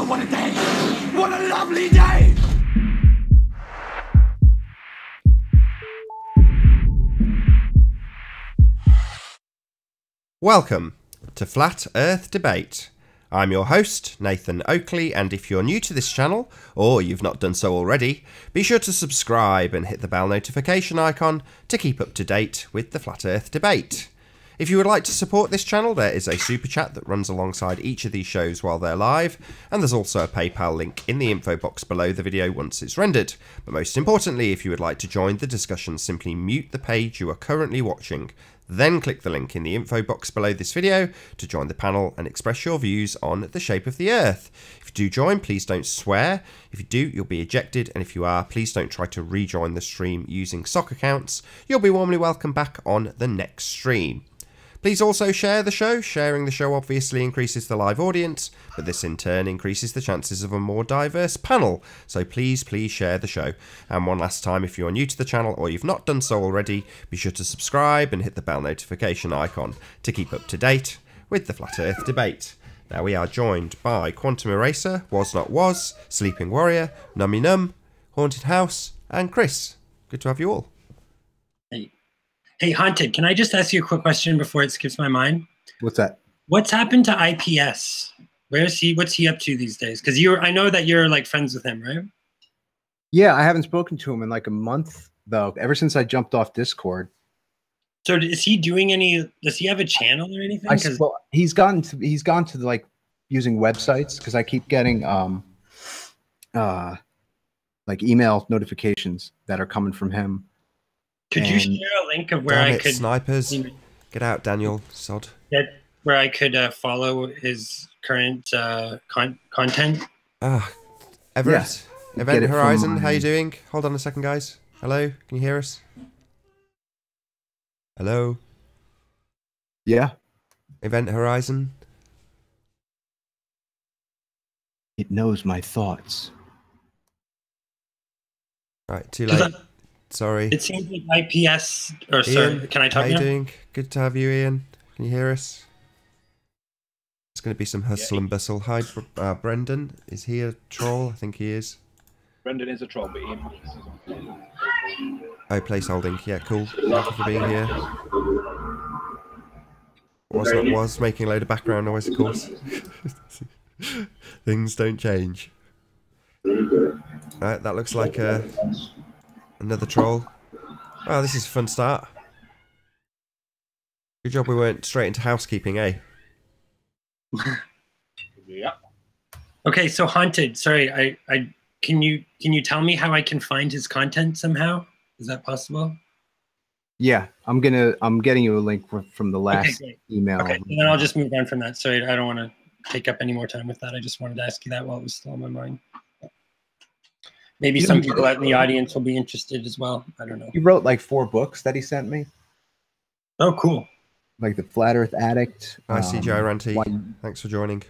what a day! What a lovely day! Welcome to Flat Earth Debate. I'm your host, Nathan Oakley, and if you're new to this channel, or you've not done so already, be sure to subscribe and hit the bell notification icon to keep up to date with the Flat Earth Debate. If you would like to support this channel, there is a super chat that runs alongside each of these shows while they're live, and there's also a PayPal link in the info box below the video once it's rendered. But most importantly, if you would like to join the discussion, simply mute the page you are currently watching. Then click the link in the info box below this video to join the panel and express your views on the shape of the Earth. If you do join, please don't swear. If you do, you'll be ejected, and if you are, please don't try to rejoin the stream using sock accounts. You'll be warmly welcome back on the next stream. Please also share the show. Sharing the show obviously increases the live audience, but this in turn increases the chances of a more diverse panel. So please share the show. And one last time, if you're new to the channel or you've not done so already, be sure to subscribe and hit the bell notification icon to keep up to date with the Flat Earth Debate. Now we are joined by Quantum Eraser, Was Not Was, Sleeping Warrior, Nummy Num, Haunted House, and Chris. Good to have you all. Hey, Haunted, can I just ask you a quick question before it skips my mind? What's that? What's happened to IPS? Where is he? What's he up to these days? Because I know that you're like friends with him, right? Yeah, I haven't spoken to him in like a month though. Ever since I jumped off Discord. So is he doing any? Does he have a channel or anything? Well, he's gone to like using websites because I keep getting like email notifications that are coming from him. Could you share a link of where I could snipers? Get out, Daniel. Sod. Where I could follow his current content? Everett, yeah. Event Horizon. How you doing? Hold on a second, guys. Hello, can you hear us? Hello. Yeah. Event Horizon. It knows my thoughts. Right, too late. Sorry. It seems like IPS, or Ian, sorry, can I talk now? How you doing? Good to have you, Ian. Can you hear us? It's going to be some hustle and bustle. Hi, Brendan. Is he a troll? I think he is. Brendan is a troll, but Ian. Oh, placeholding. Yeah, cool. Thank you for being here. Was making a load of background noise, of course. Things don't change. Right, that looks like another troll. Wow, this is a fun start. Good job we went straight into housekeeping, eh? Yeah. Okay, so Haunted, sorry, can you tell me how I can find his content somehow? Is that possible? Yeah, I'm getting you a link from the last email. Okay, and then I'll just move on from that. Sorry, I don't want to take up any more time with that. I just wanted to ask you that while it was still on my mind. Maybe some people out in the audience will be interested as well. I don't know. He wrote like 4 books that he sent me. Oh, cool. Like the Flat Earth Addict. Hi, CGI Ranty. Thanks for joining.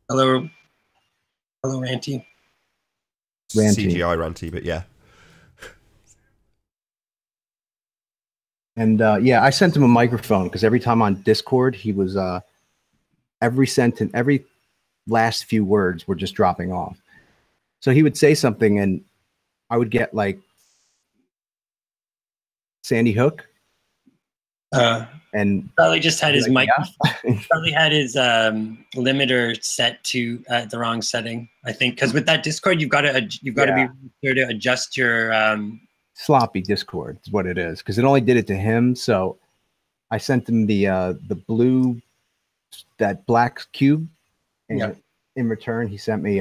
Hello. Hello, Ranty. CGI Ranty, but yeah. And yeah, I sent him a microphone because every time on Discord, he was every sentence, every last few words were just dropping off. So he would say something and I would get like Sandy Hook. And probably just had his mic. Yeah. Probably had his limiter set to the wrong setting. I think because with that Discord, you've got to be sure to adjust your sloppy Discord is what it is because it only did it to him. So I sent him the blue, that black cube, and in return he sent me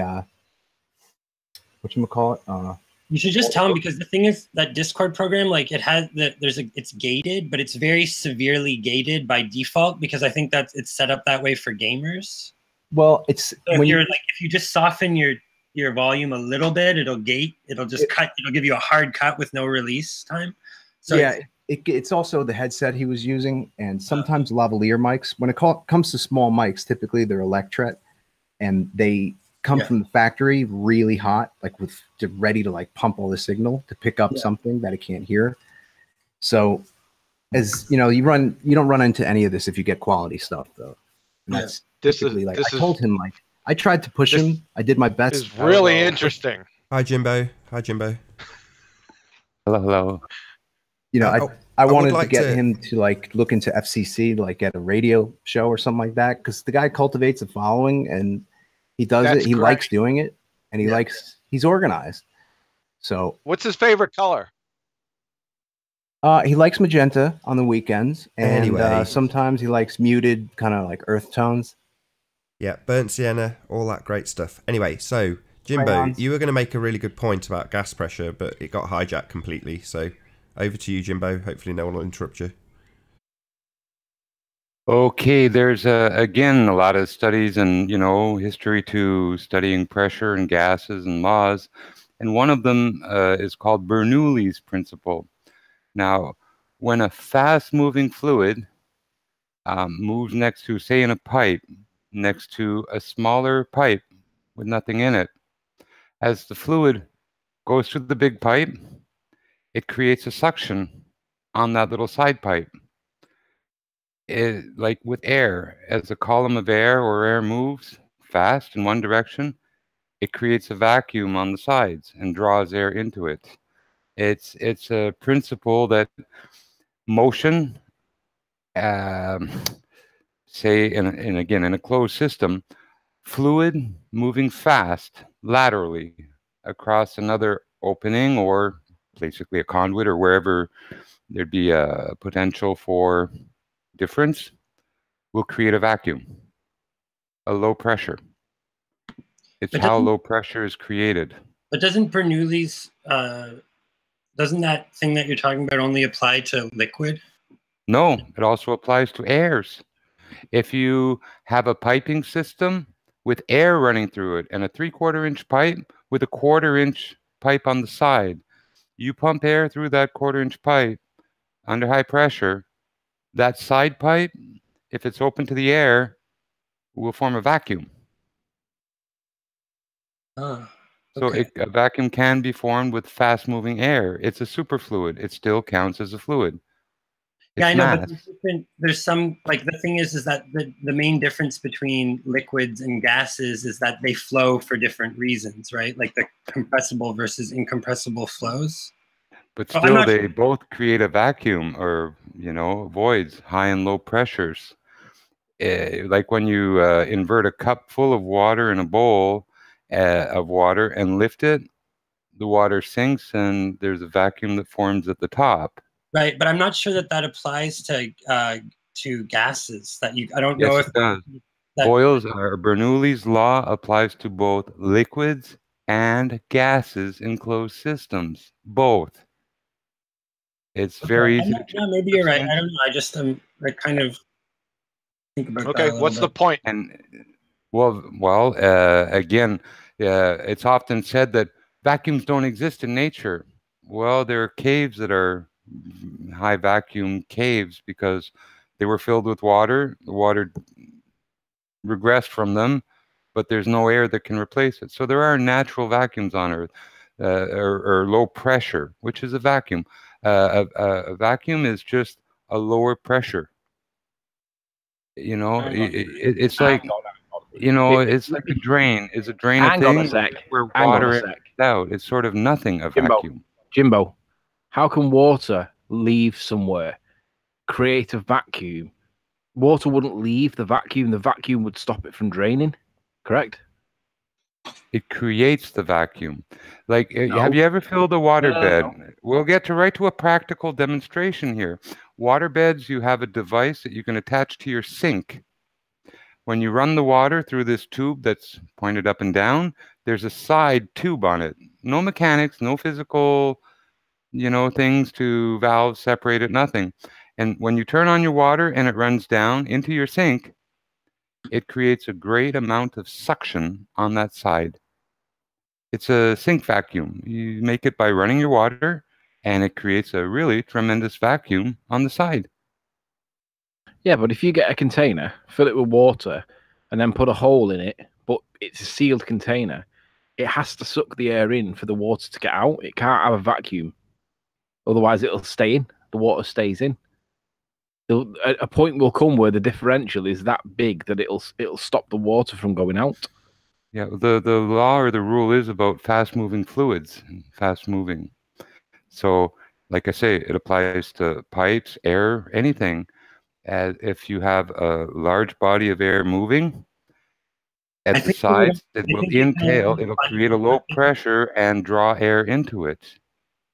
whatchamacallit? You should just tell him because the thing is that Discord program, like it has it's gated, but it's very severely gated by default because I think that it's set up that way for gamers. Well, it's so if you just soften your volume a little bit, it'll give you a hard cut with no release time. So yeah, it's also the headset he was using, and sometimes lavalier mics. When it comes to small mics, typically they're Electret, and they come from the factory really hot, like ready to like pump all the signal to pick up something that it can't hear. So as you know, you don't run into any of this if you get quality stuff though. And that's typically like I told him like I tried to push him. I did my best. It's really interesting. Hi, Jimbo. Hi, Jimbo. Hello, hello. You know, I would wanted like to get to- him to like look into FCC, like at a radio show or something like that, because the guy cultivates a following and he does That's it. He great. likes doing it, and he Yeah. likes. He's organized. So What's his favorite color? he likes magenta on the weekends, and Anyway. sometimes he likes muted, kind of like earth tones. Yeah, burnt sienna, all that great stuff. Anyway, so Jimbo, Crayons. you were going to make a really good point about gas pressure, but it got hijacked completely. So over to you, Jimbo. Hopefully no one will interrupt you. Okay, there's again a lot of studies and history to studying pressure and gases and laws, and one of them is called Bernoulli's principle. Now, when a fast-moving fluid moves next to, say, in a pipe, next to a smaller pipe with nothing in it, as the fluid goes through the big pipe, it creates a suction on that little side pipe. Like with air, as a column of air or air moves fast in one direction, it creates a vacuum on the sides and draws air into it. It's a principle that motion, say in a closed system, fluid moving fast laterally across another opening or basically a conduit or wherever there'd be a potential for difference, will create a vacuum, a low pressure. It's But how doesn't- low pressure is created. But doesn't Bernoulli's doesn't that thing that you're talking about only apply to liquid? No, it also applies to airs. If you have a piping system with air running through it and a 3/4 inch pipe with a 1/4 inch pipe on the side, you pump air through that 1/4 inch pipe under high pressure, that side pipe, if it's open to the air, will form a vacuum. Ah, So okay. a vacuum can be formed with fast-moving air. It's a superfluid. It still counts as a fluid. Yeah, I It's know, mass. but there's some, like, the thing is that the main difference between liquids and gases is that they flow for different reasons, right? Like the compressible versus incompressible flows. But Oh, I'm still, not they sure. both create a vacuum or, voids, high and low pressures. Like when you invert a cup full of water in a bowl of water and lift it, the water sinks and there's a vacuum that forms at the top. Right, but I'm not sure that applies to gases. I don't know Yes, if it does. that- Bernoulli's law applies to both liquids and gases in closed systems. Both. It's very easy to check. No, maybe you're right. I don't know. I just I kind of think about that Okay, a little what's the bit. point? And again, it's often said that vacuums don't exist in nature. Well, there are caves that are high vacuum caves because they were filled with water. The water regressed from them, but there's no air that can replace it. So there are natural vacuums on Earth, or low pressure, which is a vacuum. A vacuum is just a lower pressure. It's like it's like a drain. Is a drain a Hang on a thing? sec. Where Hang on a water sec. empties out. It's sort of nothing a Jimbo. vacuum. Jimbo, how can water leave somewhere, create a vacuum? Water wouldn't leave the vacuum would stop it from draining, correct? It creates the vacuum. Like, No. have you ever filled a water No. bed? We'll get right to a practical demonstration here. Water beds, you have a device that you can attach to your sink. When you run the water through this tube that's pointed up and down, there's a side tube on it. No mechanics, no physical, things to valves separate it, nothing. And when you turn on your water and it runs down into your sink, it creates a great amount of suction on that side. It's a sink vacuum. You make it by running your water, and it creates a really tremendous vacuum on the side. Yeah, but if you get a container, fill it with water, and then put a hole in it, but it's a sealed container, it has to suck the air in for the water to get out. It can't have a vacuum. Otherwise, it'll stay in. The water stays in. A point will come where the differential is that big that it'll stop the water from going out. Yeah, the law or the rule is about fast-moving fluids, fast-moving. So, like I say, it applies to pipes, air, anything. As if you have a large body of air moving I at the think sides, it I will think it can entail, only it'll apply create a low pressure and draw air into it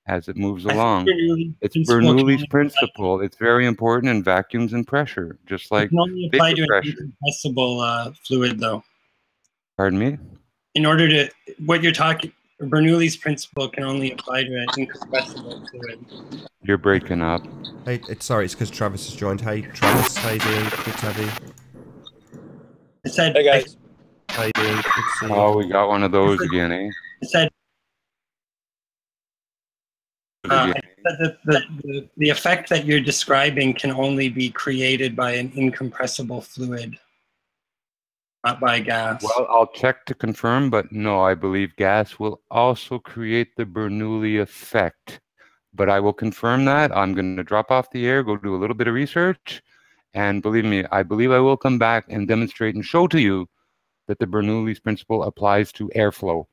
as it moves I think along. Bernoulli's It's principle can Bernoulli's only principle. It's very important in vacuums and pressure, just it like can only apply vapor to an pressure. incompressible fluid, though. Pardon me? In order to what you're talking, Bernoulli's principle can only apply to an incompressible fluid. You're breaking up. Hey, sorry, it's because Travis has joined. Hey, Travis, how you doing? Good to have you. I said, Hey guys. How you doing? Good to see you. Oh, we got one of those again, eh? I said the effect that you're describing can only be created by an incompressible fluid, not by gas. Well, I'll check to confirm, but no, I believe gas will also create the Bernoulli effect. But I will confirm that. I'm going to drop off the air, go do a little bit of research, and believe me, I believe I will come back and demonstrate and show to you that the Bernoulli's principle applies to airflow.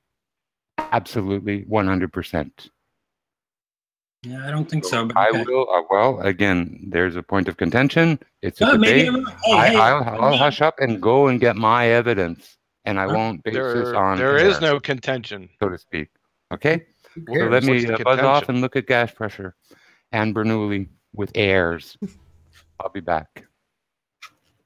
Absolutely, 100%. Yeah, I don't think so. But I okay. will. Well, again, there's a point of contention. It's a Oh, maybe debate. I'm wrong. Hey, I'll hush up and go and get my evidence, and I won't base this on There air, is no contention. so to speak. Okay. Who So cares? let me What's the buzz off contention? and look at gas pressure and Bernoulli with airs. I'll be back.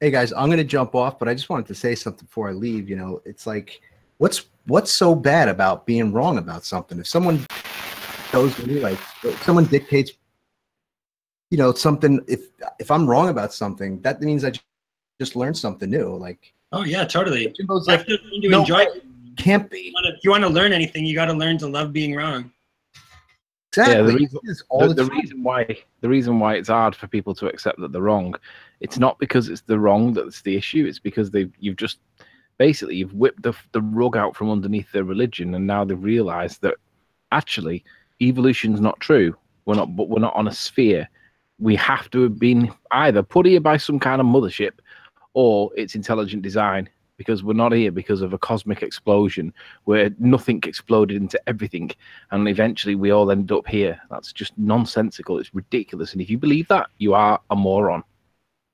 Hey guys, I'm gonna jump off, but I just wanted to say something before I leave. You know, it's like, what's so bad about being wrong about something? If someone goes with me, like if someone dictates, you know, something. If I'm wrong about something, that means I just learned something new. Like, Oh yeah, totally. Jimbo's You have like, to learn to no enjoy way. it. Can't be If you want to learn anything, you got to learn to love being wrong. exactly. Yeah, the reason, It's all the time. the reason why it's hard for people to accept that they're wrong, it's not because it's the wrong that's the issue. It's because you've just basically you've whipped the rug out from underneath their religion, and now they've realised that actually evolution's not true. We're not on a sphere. We have to have been either put here by some kind of mothership, or it's intelligent design. Because we're not here because of a cosmic explosion where nothing exploded into everything, and eventually we all end up here. That's just nonsensical. It's ridiculous. And if you believe that, you are a moron.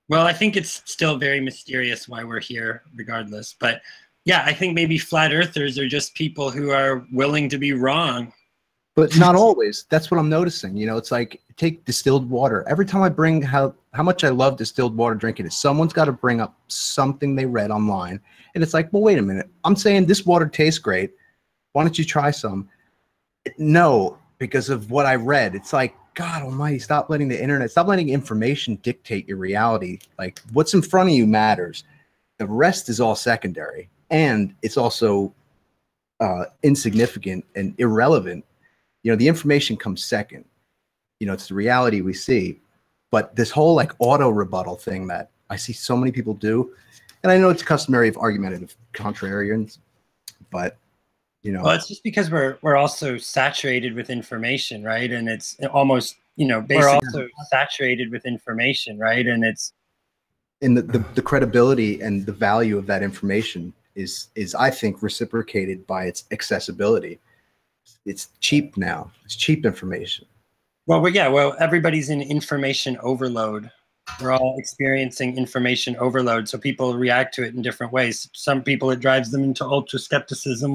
Well, I think it's still very mysterious why we're here, regardless. But yeah, I think maybe flat earthers are just people who are willing to be wrong. But not always. That's what I'm noticing. You know, it's like take distilled water. Every time I bring how much I love distilled water drinking it, someone's got to bring up something they read online. And it's like, well, wait a minute. I'm saying this water tastes great. Why don't you try some? No, because of what I read. It's like, God almighty, stop letting the internet, stop letting information dictate your reality. Like what's in front of you matters. The rest is all secondary. And it's also insignificant and irrelevant. You know, the information comes second. You know, it's the reality we see. But this whole like auto rebuttal thing that I see so many people do, and I know it's customary of argumentative contrarians, but you know, Well, it's just because we're also saturated with information, right? And it's almost, basically we're also saturated with information, right? And it's and the credibility and the value of that information is I think reciprocated by its accessibility. It's cheap now. It's cheap information. well, everybody's in information overload. We're all experiencing information overload, so people react to it in different ways. Some people, it drives them into ultra skepticism,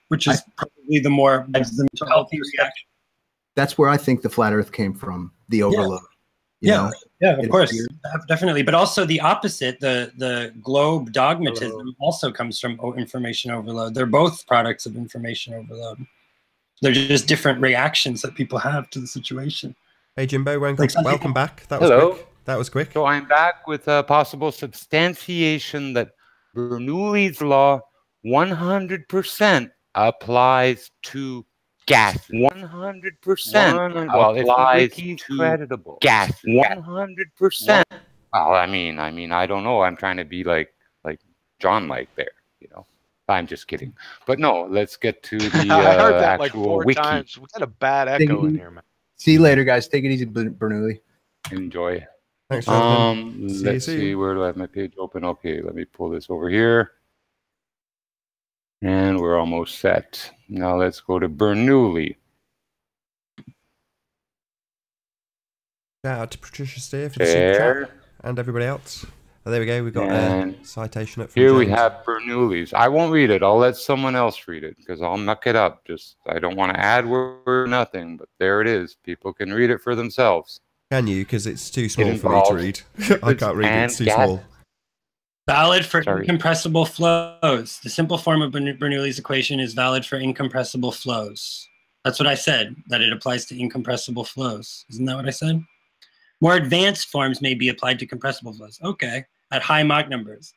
which is probably the more drives them to healthy reaction. That's where I think the flat Earth came from. The overload. Yeah, of course, definitely. But also the opposite, the globe dogmatism also comes from information overload. They're both products of information overload. They're just different reactions that people have to the situation. Hey, Jimbo, welcome back. That was Hello. quick. That was quick. So I'm back with a possible substantiation that Bernoulli's law 100% applies to gas. 100% applies to gas. 100%. Well, I mean, I don't know. I'm trying to be like John there, you know. I'm just kidding. But no, let's get to the I heard that like actual 4 wiki. times. We got a bad echo in here, man. See you later, guys. Take it easy, Bernoulli. Enjoy. Thanks, Jonathan. Let's see. Where do I have my page open? Okay, let me pull this over here. And we're almost set. Now let's go to Bernoulli. Shout out to Patricia Steer for the super chat and everybody else. Oh, there we go. We've got a citation up from Here James. we have Bernoulli's. I won't read it. I'll let someone else read it because I'll muck it up. I don't want to add word or nothing, but there it is. People can read it for themselves. Can you? Because it's too small for me to read. I can't read it. It's too small. Valid for incompressible flows. The simple form of Bernoulli's equation is valid for incompressible flows. That's what I said, that it applies to incompressible flows. Isn't that what I said? More advanced forms may be applied to compressible flows. Okay, at high Mach numbers.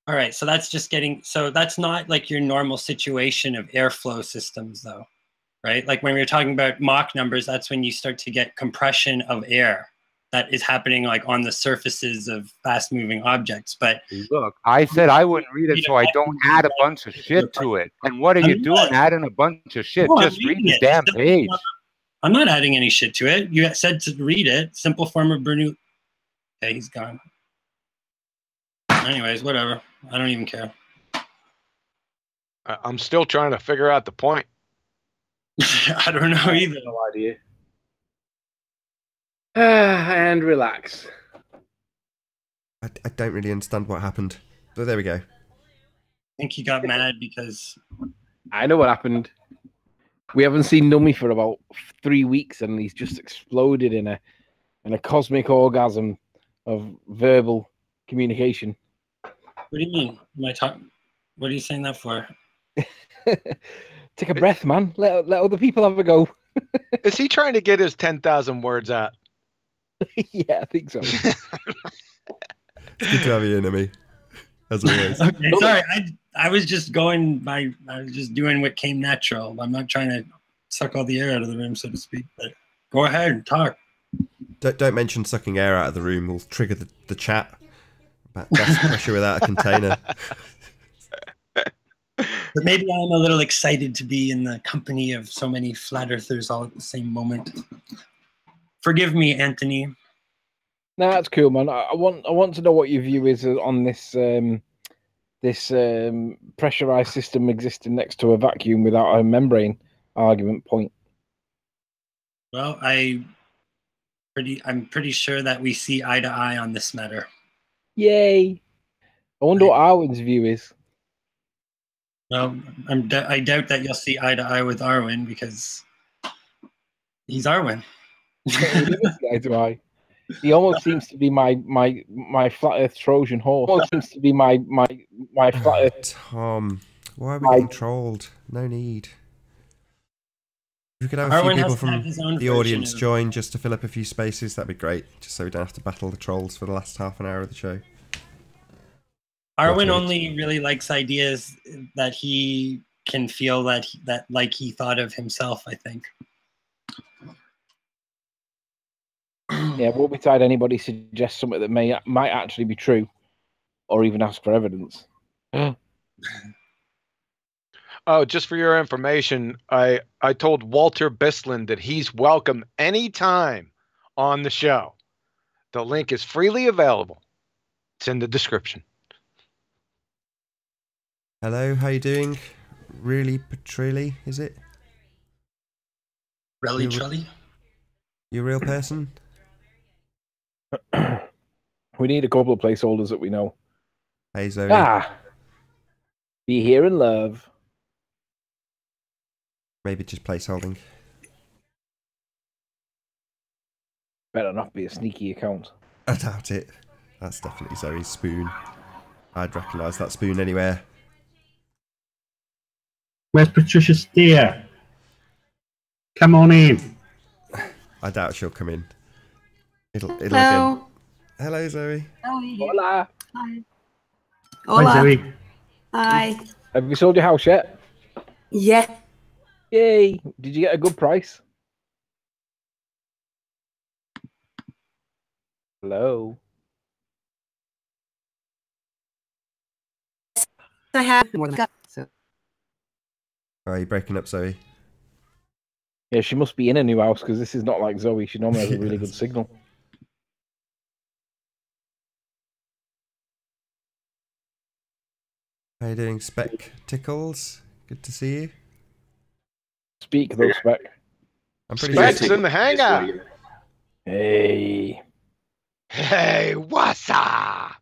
All right, so that's just so that's not like your normal situation of airflow systems though, right? Like when we were talking about Mach numbers, that's when you start to get compression of air that is happening like on the surfaces of fast moving objects. But look, I said I wouldn't read it so I don't add a bunch of shit to it. And what are you doing adding a bunch of shit? Just read the damn page. I'm not adding any shit to it. You said to read it. Simple form of Bernoulli. Okay, he's gone. Anyways, whatever. I don't even care. I'm still trying to figure out the point. I don't know either. No idea. And relax. I don't really understand what happened. But there we go. I think he got mad because... I know what happened. We haven't seen Nummy for about 3 weeks, and he's just exploded in a cosmic orgasm of verbal communication. What do you mean? What are you saying that for? Take a breath, man. Let other people have a go. Is he trying to get his 10,000 words out? Yeah, I think so. It's good to have you in, me, as always. Okay, sorry, I was just going by. I was just doing what came natural. I'm not trying to suck all the air out of the room, so to speak. But go ahead and talk. Don't mention sucking air out of the room. Will trigger the chat. Gas pressure without a container. But maybe I'm a little excited to be in the company of so many flat earthers all at the same moment. Forgive me, Anthony. No, that's cool, man. I want to know what your view is on this pressurized system existing next to a vacuum without a membrane argument point. Well, I'm pretty sure that we see eye to eye on this matter. Yay! I wonder what Arwen's view is. Well, I doubt that you'll see eye to eye with Arwen because he's Arwen. Eye to eye. He almost seems to be my flat Earth Trojan horse. Almost seems to be my flat Earth. Tom, why are we getting trolled? No need. If we could have a few people from the audience join just to fill up a few spaces, that'd be great. Just so we don't have to battle the trolls for the last half an hour of the show. Arwen only really likes ideas that he can feel that like he thought of himself, I think. Yeah, we'll be tired anybody suggests something that might actually be true, or even ask for evidence. Oh, just for your information, I told Walter Bislin that he's welcome anytime on the show. The link is freely available. It's in the description. Hello, how you doing? Really, Patrilli, is it? Really, Trilly? You a real person? We need a couple of placeholders that we know. Hey, Zoe. Be here in love. Maybe just placeholding. Better not be a sneaky account. I doubt it. That's definitely Zoe's spoon. I'd recognise that spoon anywhere. Where's Patricia Steer? Come on in. I doubt she'll come in. It'll Hello. again. Hello, Zoe. Hola. Hi. Hi, Zoe. Hi. Have you sold your house yet? Yeah. Yay! Did you get a good price? Hello. I have more than so. Are you breaking up, Zoe? Yeah, she must be in a new house because this is not like Zoe. She normally has a really good signal. How you doing, Spectacles? Good to see you. Speak though, Spec. I'm pretty Specs sure. in the hangout. Hey. Hey, what's up?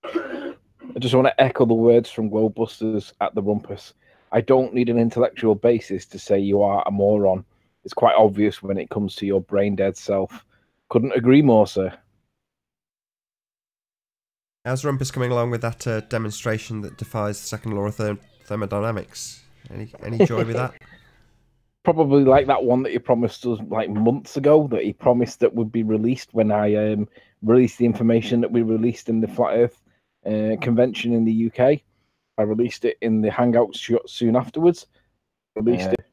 I just want to echo the words from Globebusters at the Rumpus. I don't need an intellectual basis to say you are a moron. It's quite obvious when it comes to your brain dead self. Couldn't agree more, sir. How's Rumpus coming along with that demonstration that defies the second law of thermodynamics? Any joy with that? Probably like that one that he promised us like months ago, that he promised that would be released when I released the information that we released in the Flat Earth convention in the UK. I released it in the Hangouts soon afterwards. Released it.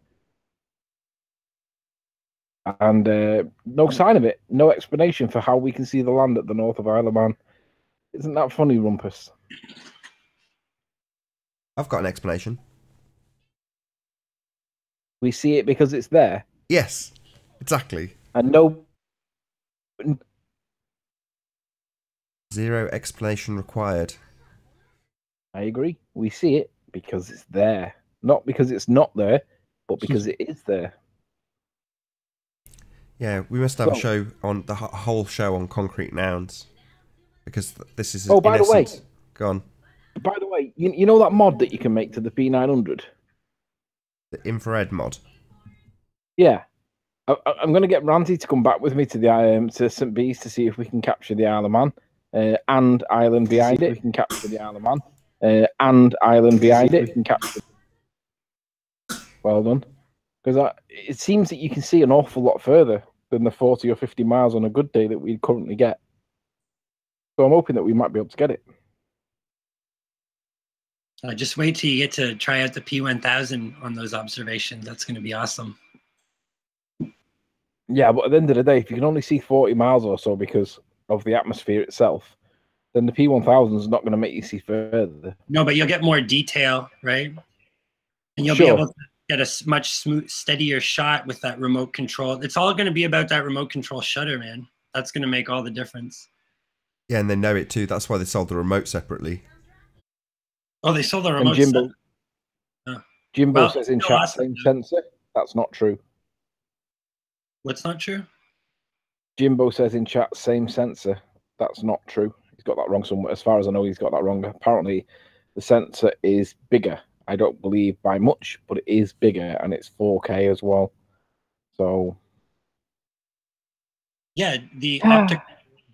And no sign of it. No explanation for how we can see the land at the north of Isle of Man. Isn't that funny, Rumpus? I've got an explanation. We see it because it's there. Yes, exactly. And no... Zero explanation required. I agree. We see it because it's there. Not because it's not there, but because it is there. Yeah, we must have a show on the whole show on concrete nouns. Because this is, by the way, go on. By the way, you know that mod that you can make to the P900? The infrared mod? Yeah. I'm going to get Ranty to come back with me to the to St. Bees to see if we can capture the Isle of Man and island behind it. We can capture the Isle of Man and island behind it. We can capture. Well done. Because it seems that you can see an awful lot further than the 40 or 50 miles on a good day that we currently get. So I'm hoping that we might be able to get it. Just wait till you get to try out the P1000 on those observations. That's going to be awesome. Yeah, but at the end of the day, if you can only see 40 miles or so because of the atmosphere itself, then the P1000 is not going to make you see further. No, but you'll get more detail, right? And you'll be able to get a much steadier shot with that remote control. It's all going to be about that remote control shutter, man. That's going to make all the difference. Yeah, and they know it too. That's why they sold the remote separately. Oh, they sold the remote. Jimbo says in chat, same sensor. That's not true. What's not true? Jimbo says in chat, same sensor. That's not true. He's got that wrong somewhere. As far as I know, he's got that wrong. Apparently, the sensor is bigger. I don't believe by much, but it is bigger, and it's 4K as well. So, yeah, the optical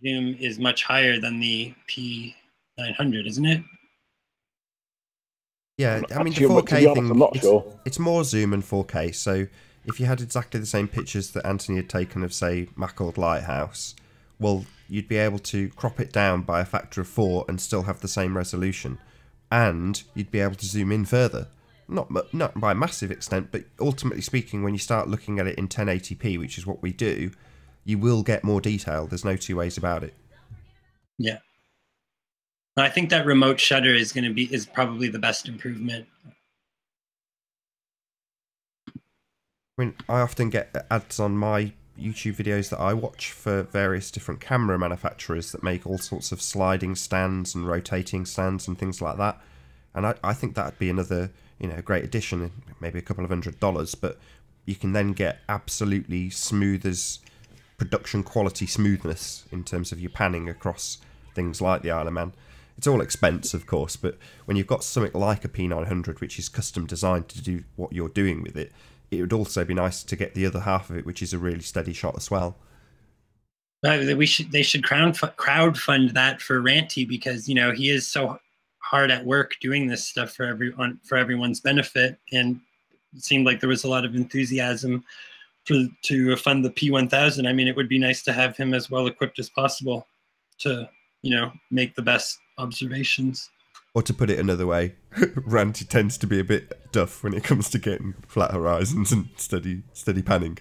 zoom is much higher than the P900, isn't it? Yeah, I mean, the 4K thing, it's more zoom and 4K, so if you had exactly the same pictures that Anthony had taken of, say, Mackord Lighthouse, well, you'd be able to crop it down by a factor of 4 and still have the same resolution. And you'd be able to zoom in further. Not by a massive extent, but ultimately speaking, when you start looking at it in 1080p, which is what we do, you will get more detail. There's no two ways about it. Yeah. I think that remote shutter is probably the best improvement. I mean, I often get ads on my YouTube videos that I watch for various different camera manufacturers that make all sorts of sliding stands and rotating stands and things like that. And I think that'd be another, great addition, maybe a couple of $100, but you can then get absolutely smooth as production quality smoothness in terms of your panning across things like the Isle of Man. It's all expense, of course, but when you've got something like a P900, which is custom designed to do what you're doing with it, it would also be nice to get the other half of it, which is a really steady shot as well. They should crowdfund that for Ranty, because he is so hard at work doing this stuff for everyone's benefit, and it seemed like there was a lot of enthusiasm to fund the P1000. I mean, it would be nice to have him as well equipped as possible to make the best observations. Or to put it another way, Ranty tends to be a bit duff when it comes to getting flat horizons and steady panning,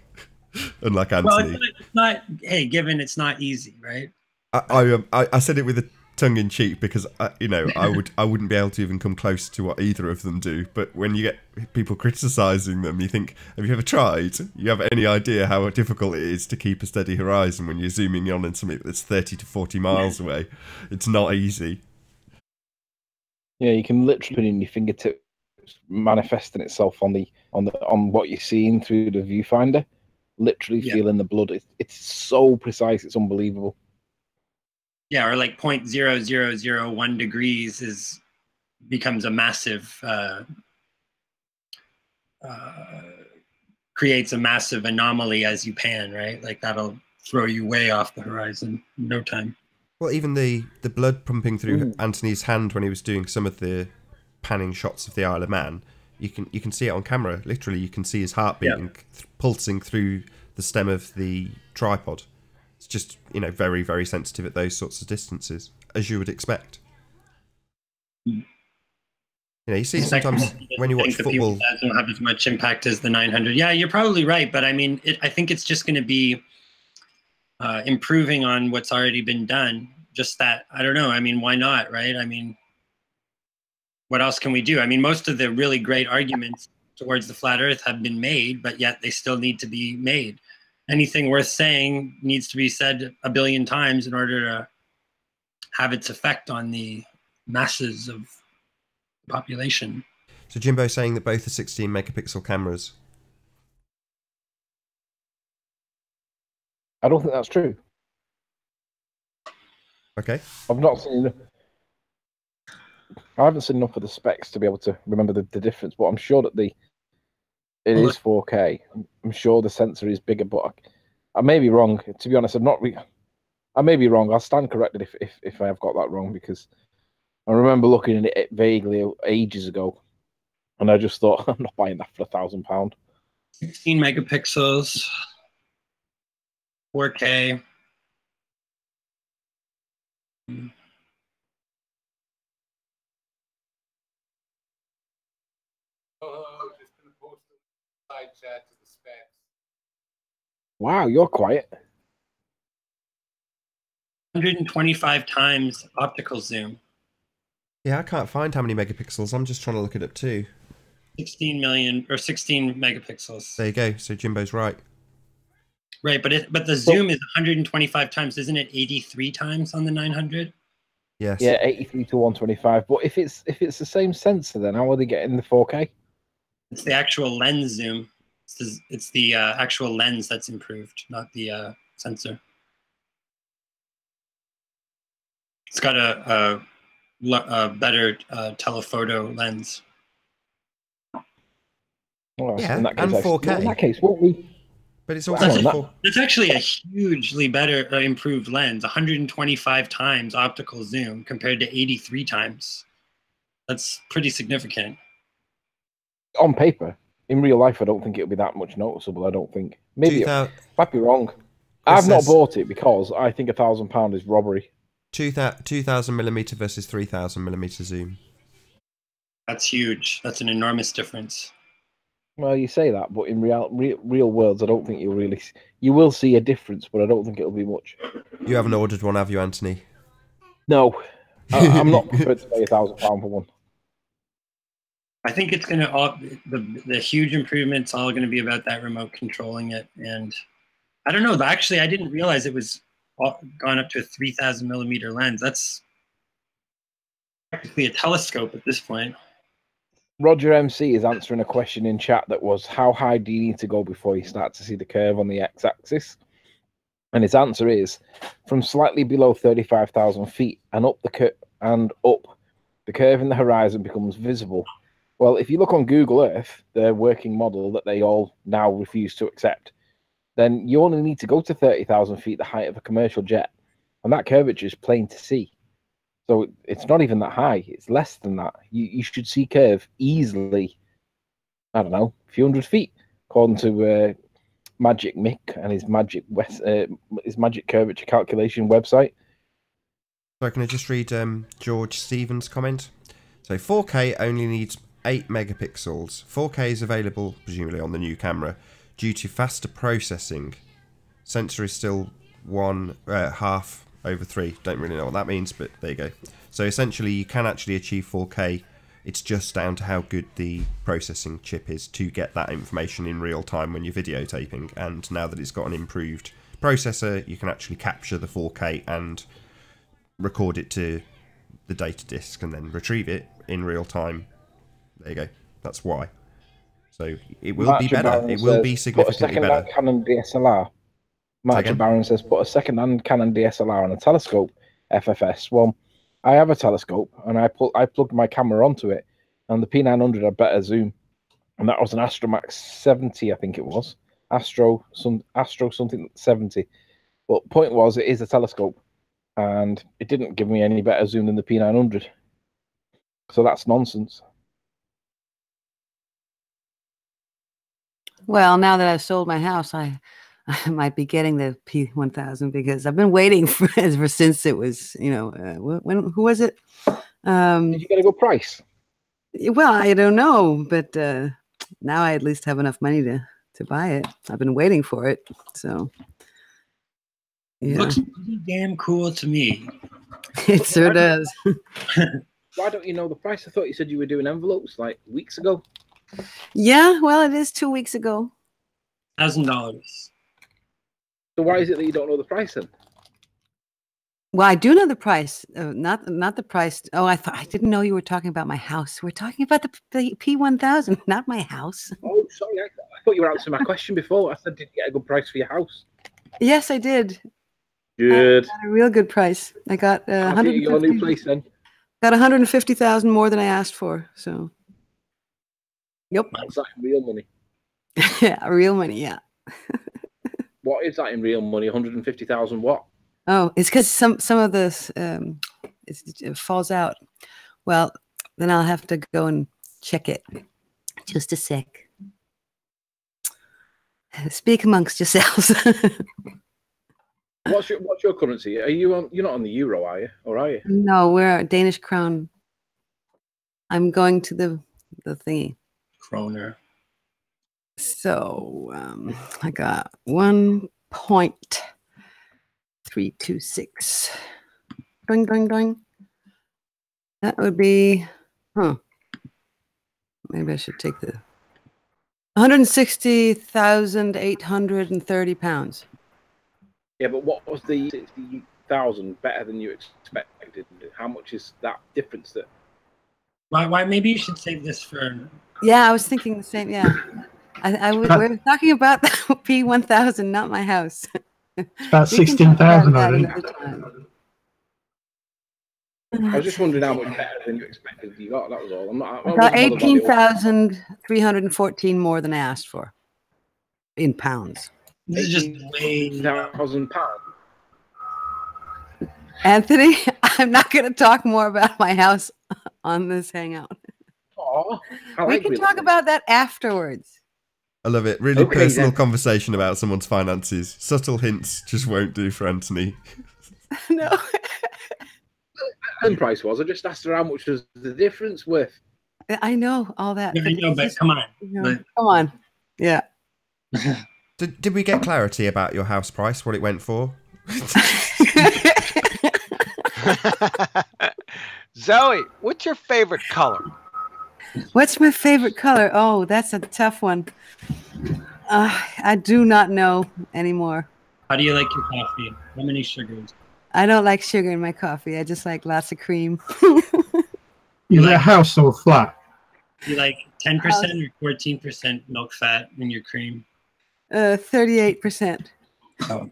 unlike Anthony. Well, it's not. Hey, given it's not easy, right? I said it with a tongue in cheek because I wouldn't be able to even come close to what either of them do. But when you get people criticising them, you think, have you ever tried? You have any idea how difficult it is to keep a steady horizon when you're zooming in on something that's 30 to 40 miles away? It's not easy. Yeah, you can literally put in your fingertips, manifesting itself on what you're seeing through the viewfinder. Literally Yeah. feeling the blood. It's so precise. It's unbelievable. Yeah, or like 0.0001 degrees becomes a massive creates a massive anomaly as you pan, right? Like that'll throw you way off the horizon in no time. Well, even the blood pumping through Anthony's hand when he was doing some of the panning shots of the Isle of Man, you can see it on camera. Literally, you can see his heart beating, pulsing through the stem of the tripod. It's just, very, very sensitive at those sorts of distances, as you would expect. You see sometimes when you watch football, that don't have as much impact as the 900. Yeah, you're probably right, but I mean, I think it's just going to be improving on what's already been done. Just that, I don't know. I mean, why not, right? I mean, what else can we do? I mean, most of the really great arguments towards the flat Earth have been made, but yet they still need to be made. Anything worth saying needs to be said a billion times in order to have its effect on the masses of the population. So Jimbo's saying that both are 16 megapixel cameras. I don't think that's true. Okay. I've not seen. I haven't seen enough of the specs to be able to remember the difference, but I'm sure that it is 4K. I'm sure the sensor is bigger, but I may be wrong. To be honest, I may be wrong. I'll stand corrected if I have got that wrong, because I remember looking at it vaguely ages ago, and I just thought, I'm not buying that for £1,000. 16 megapixels, 4K. Wow, you're quiet. 125 times optical zoom. Yeah, I can't find how many megapixels. I'm just trying to look it up too. 16 million or 16 megapixels. There you go. So Jimbo's right. Right, but the zoom is 125 times. Isn't it 83 times on the 900? Yes. Yeah, 83 to 125. But if it's the same sensor, then how are they getting the 4K? It's the actual lens zoom. It's the actual lens that's improved, not the sensor. It's got a better telephoto lens. Well, Yeah, in that case, and 4K. Well, in that case, what we? But it's also It's actually a hugely better improved lens. 125 times optical zoom compared to 83 times. That's pretty significant. On paper, in real life, I don't think it'll be that much noticeable. I don't think. Maybe it might be wrong. I've not bought it because I think £1,000 is robbery. 2,000mm versus 3,000mm zoom. That's huge. That's an enormous difference. Well, you say that, but in real worlds, I don't think you will see a difference, but I don't think it'll be much. You haven't ordered one, have you, Anthony? No, I'm not prepared to pay £1,000 for one. I think it's going to the huge improvements all going to be about that remote controlling it, and I don't know. Actually, I didn't realize it was gone up to a 3,000mm lens. That's practically a telescope at this point. Roger MC is answering a question in chat that was, how high do you need to go before you start to see the curve on the x-axis? And his answer is, from slightly below 35,000 feet and up the curve in the horizon becomes visible. Well, if you look on Google Earth, their working model that they all now refuse to accept, then you only need to go to 30,000 feet, the height of a commercial jet, and that curvature is plain to see. So it's not even that high. It's less than that. You should see curve easily, I don't know, a few hundred feet, according to Magic Mick and his Magic Curvature Calculation website. So can I just read George Stevens' comment? So 4K only needs 8 megapixels. 4K is available, presumably on the new camera, due to faster processing. Sensor is still 1/2 over 3. Don't really know what that means, but there you go. So essentially you can actually achieve 4K. It's just down to how good the processing chip is to get that information in real time when you're videotaping. And now that it's got an improved processor, you can actually capture the 4K and record it to the data disk and then retrieve it in real time. There you go. That's why. So it will be better. It will be significantly better. Put a second-hand Canon DSLR. Marchant Baron says, put a second-hand Canon DSLR on a telescope, FFS. Well, I have a telescope, and I plugged my camera onto it, and the P900 had better zoom. And that was an Astromax 70, I think it was. Astro something 70. But point was, it is a telescope, and it didn't give me any better zoom than the P900. So that's nonsense. Well, now that I've sold my house, I might be getting the P1000 because I've been waiting for ever since it was, you know, who was it? Did you get a good price? Well, I don't know, but now I at least have enough money to buy it. I've been waiting for it, so yeah. Looks pretty damn cool to me. It sure does. Why don't you know the price? I thought you said you were doing envelopes like weeks ago. Yeah, well, it is 2 weeks ago. $1,000. So why is it that you don't know the price then? Well, I do know the price. Not the price. Oh, I didn't know you were talking about my house. We're talking about the P1000, not my house. Oh, sorry. I thought you were answering my question before. I said, did you get a good price for your house? Yes, I did. Good. I got a real good price. I got your new place then. Got 150,000 more than I asked for. So, yep. What's that in real money? Yeah, real money. Yeah. What is that in real money? 150,000 what? Oh, it's because some of this it falls out. Well, then I'll have to go and check it. Just a sec. Speak amongst yourselves. What's your currency? You're not on the euro, are you? Or are you? No, we're Danish crown. I'm going to the thingy. Kroner. So I got 1.326. Doing, doing, doing. That would be, maybe I should take the 160,830 pounds. Yeah, but what was the 60,000 better than you expected? How much is that difference there? Why? Maybe you should save this for. Yeah, I was thinking the same. Yeah, we're talking about the P1000, not my house. It's about 16,000, I think. I was just wondering how much better than you expected you got. That was all. I got 18,314 more than I asked for in pounds. This is just way £1,000. Anthony, I'm not going to talk more about my house on this hangout. Oh, we can talk about that afterwards. I love it. Really personal conversation about someone's finances. Subtle hints just won't do for Anthony. No. And price was. I just asked her how much was the difference with. I know all that. Yeah, I know, but come on. Come on. Yeah. Did we get clarity about your house price, what it went for? Zoe, what's your favorite color? What's my favorite color? Oh, that's a tough one. I do not know anymore. How do you like your coffee? How many sugars? I don't like sugar in my coffee. I just like lots of cream. You like a house or a flat? You like 10% or 14% milk fat in your cream? 38%. Oh.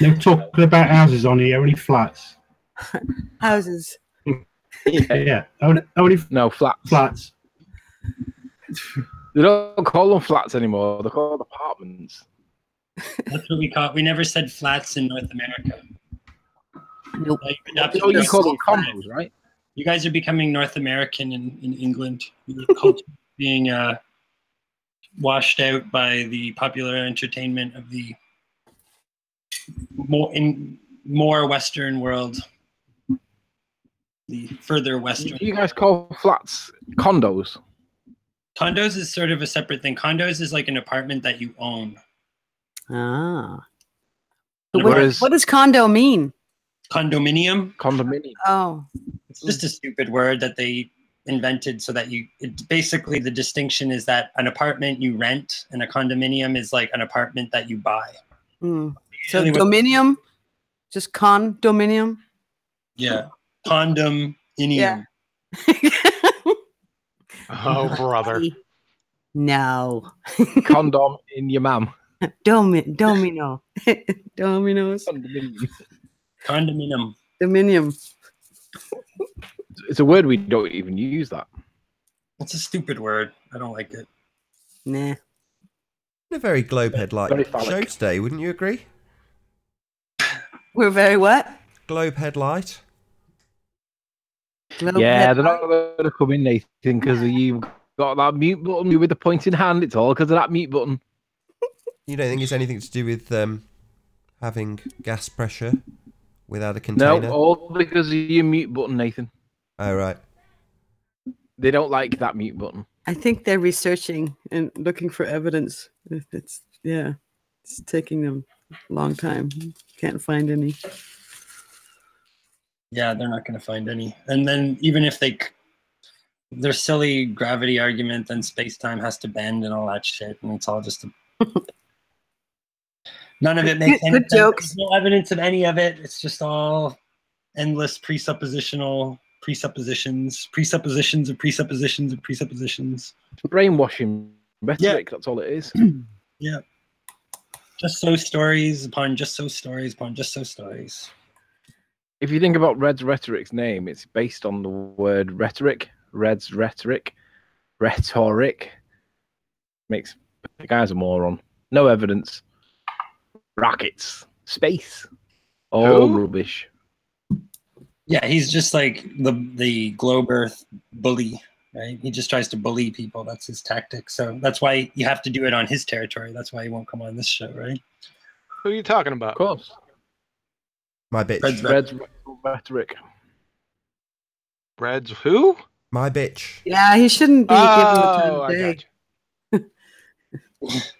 They're talking about houses on here, only flats. Houses. Yeah. Only no flats. Flats. They don't call them flats anymore. They're called apartments. That's what we call it. We never said flats in North America. Nope. So you call them condos, right? You guys are becoming North American in England. Your culture being washed out by the popular entertainment of the more Western world. The further Western. Do you guys call flats condos? Condos is sort of a separate thing. Condos is like an apartment that you own. Ah. So what does condo mean? Condominium. Condominium. Oh. It's just a stupid word that they invented so that basically the distinction is that an apartment you rent and a condominium is like an apartment that you buy. So dominium, just condominium. Yeah. Condom Yeah. Oh, brother. No. Condom in your mum. Domino. Dominoes. Condominium. Condominium. Dominium. It's a word we don't even use. That. It's a stupid word. I don't like it. Nah. A very globe Very headlight phallic. show today, wouldn't you agree? We're very what? Globe headlight. Globe Yeah, head- they're not going to come in, Nathan, because you've got that mute button with the pointing hand. It's all because of that mute button. You don't think it's anything to do with having gas pressure without a container? No, all because of your mute button, Nathan. Oh, right. They don't like that mute button. I think they're researching and looking for evidence. It's taking them a long time. Can't find any. Yeah, they're not going to find any. And then even if their silly gravity argument, then space-time has to bend and all that shit. And it's all just none of it makes any Good sense. jokes. There's no evidence of any of it. It's just all endless presuppositions of presuppositions of presuppositions. Brainwashing rhetoric, that's all it is. Yeah. Just so stories upon just so stories upon just so stories. If you think about Red's rhetoric's name, it's based on the word rhetoric. Red's rhetoric. Rhetoric. Makes the guy's a moron. No evidence. Rockets. Space. All rubbish. Yeah, he's just like the globe earth bully, right? He just tries to bully people. That's his tactic. So that's why you have to do it on his territory. That's why he won't come on this show, right? Who are you talking about? Of course. My bitch. Red's rhetoric. Red's who? My bitch. Yeah, he shouldn't be given the time Oh, of I day. got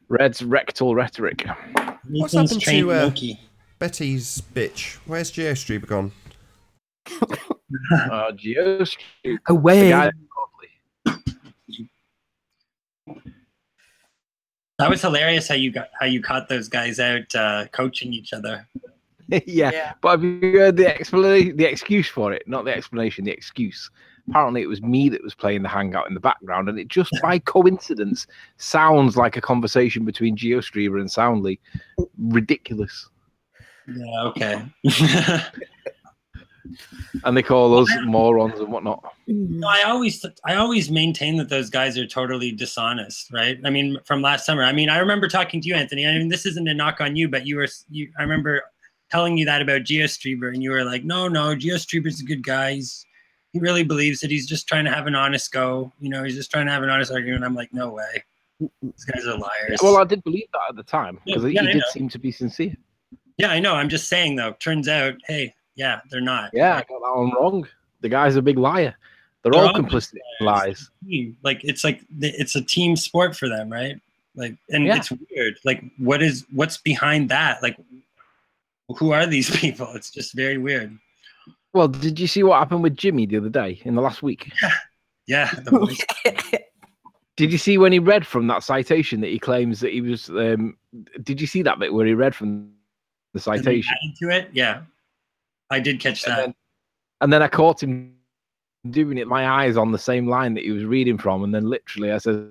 Red's rectal rhetoric. What's Nathan's happened trained to monkey. Betty's bitch? Where's GeoStreamer gone? Geos. Away. That was hilarious how you caught those guys out coaching each other. Yeah, but have you heard the excuse for it? Not the explanation, the excuse. Apparently, it was me that was playing the Hangout in the background, and it just by coincidence sounds like a conversation between GeoStreamer and Soundly. Ridiculous. Yeah, okay. And they call us morons and whatnot. No, I always maintain that those guys are totally dishonest, right? I mean, from last summer. I mean, I remember talking to you, Anthony. I mean, this isn't a knock on you, but I remember telling you that about GeoStreamer, and you were like, no, GeoStreamer's a good guy. He really believes that he's just trying to have an honest go. You know, he's just trying to have an honest argument. I'm like, no way. These guys are liars. Well, I did believe that at the time because Yeah, he I did know. seem to be sincere. Yeah, I know. I'm just saying, though. Turns out, hey, yeah, they're not. Yeah, I got that one wrong. The guy's a big liar. They're all complicit in lies. Like it's a team sport for them, right? Like, and Yeah. it's weird. Like, what's behind that? Like, who are these people? It's just very weird. Well, did you see what happened with Jimmy the other day in the last week? Yeah. The voice. Did you see when he read from that citation that he claims that he was? Did you see that bit where he read from the citation? Into it, yeah, I did catch that. And then I caught him doing it. My eyes on the same line that he was reading from, and then literally I says,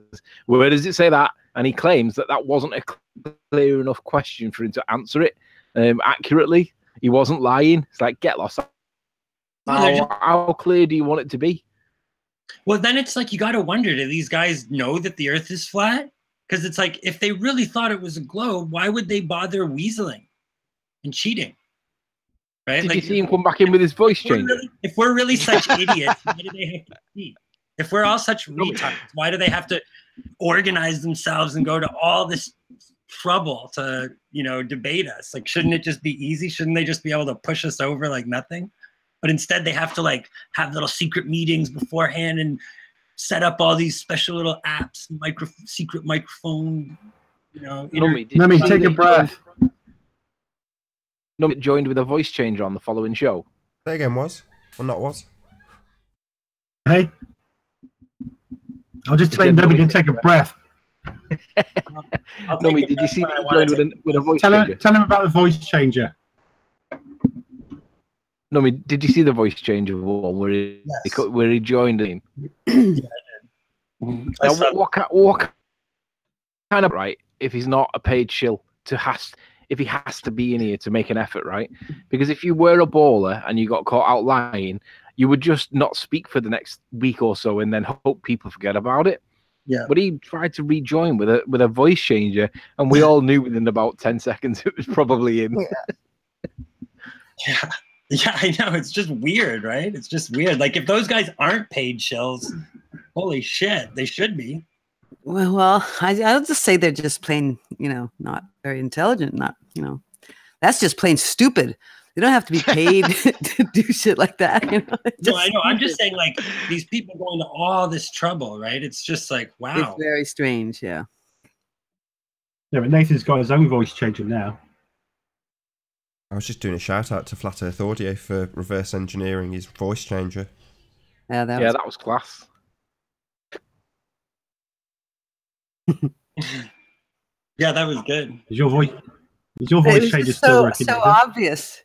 "Where does it say that?" And he claims that wasn't a clear enough question for him to answer it accurately. He wasn't lying. It's like, get lost. How clear do you want it to be? Well, then it's like you got to wonder: do these guys know that the Earth is flat? Because it's like if they really thought it was a globe, why would they bother weaseling and cheating? Right? Did you see him come back in with his voice change? If we're really such idiots, why do they have to cheat? If we're all such retards, why do they have to organize themselves and go to all this trouble to, debate us? Like, shouldn't it just be easy? Shouldn't they just be able to push us over like nothing? But instead, they have to have little secret meetings beforehand and set up all these special little apps, secret microphone. Let me take a breath. No, it joined with a voice changer on the following show. Say again, was or not was? Hey, I'll just tell nobody can take a breath. No, did you see that he joined with a voice changer? Tell him about the voice changer. No, I mean, did you see the voice change of one where he joined him? Now, what kind of right if he's not a paid shill if he has to be in here to make an effort, right? Because if you were a baller and you got caught out lying, you would just not speak for the next week or so and then hope people forget about it. Yeah. But he tried to rejoin with a voice changer, and we all knew within about 10 seconds it was probably him. Yeah. Yeah, I know. It's just weird, right? It's just weird. Like, if those guys aren't paid shills, holy shit, they should be. Well, I'll just say they're just plain, not very intelligent. Not, that's just plain stupid. They don't have to be paid to do shit like that. No, I know. I'm just saying, like, these people going to all this trouble, right? It's just like, wow. It's very strange, yeah. Yeah, but Nathan's got his own voice changer now. I was just doing a shout out to Flat Earth Audio for reverse engineering his voice changer. Yeah, that was class. Yeah, that was good. Is your voice changer still working? So obvious.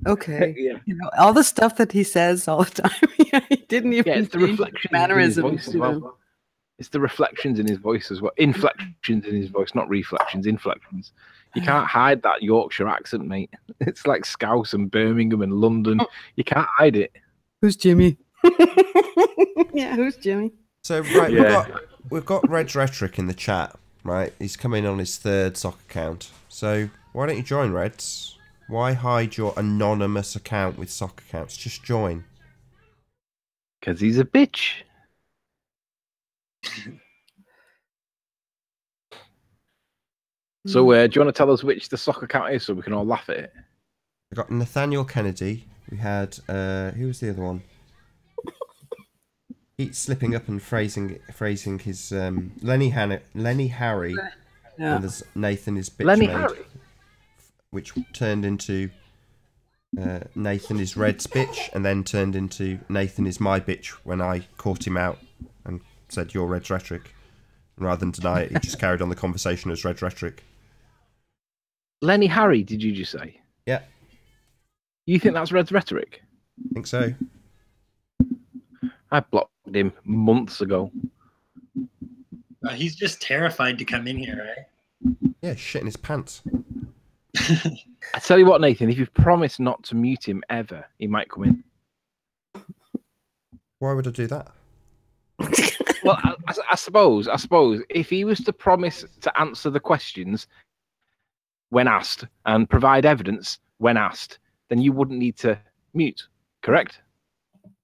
Okay. Yeah. All the stuff that he says all the time. He didn't even it's the reflections mannerisms. in his voice as well. It's the reflections in his voice as well. Inflections in his voice, not reflections, inflections. You can't hide that Yorkshire accent, mate. It's like Scouse and Birmingham and London. You can't hide it. Who's Jimmy? Yeah, who's Jimmy? So right, we've got Red's Rhetoric in the chat, right? He's coming on his 3rd sock account. So why don't you join, Reds? Why hide your anonymous account with sock accounts? Just join. Because he's a bitch. So, do you want to tell us which the sock account is so we can all laugh at it? We got Nathaniel Kennedy. We had who was the other one? He's slipping up and phrasing his Lenny Harry. Yeah. And there's Nathan is bitch Lenny made, Harry, which turned into Nathan is Red's bitch, and then turned into Nathan is my bitch when I caught him out and said you're Red's Rhetoric. Rather than deny it, he just carried on the conversation as Red's Rhetoric. Lenny Harry, did you just say? Yeah. You think that's Red's Rhetoric? I think so. I blocked him months ago. He's just terrified to come in here, right? Yeah, shit in his pants. I tell you what, Nathan, if you promise not to mute him ever, he might come in. Why would I do that? Well, I suppose if he was to promise to answer the questions when asked and provide evidence when asked, then you wouldn't need to mute, correct?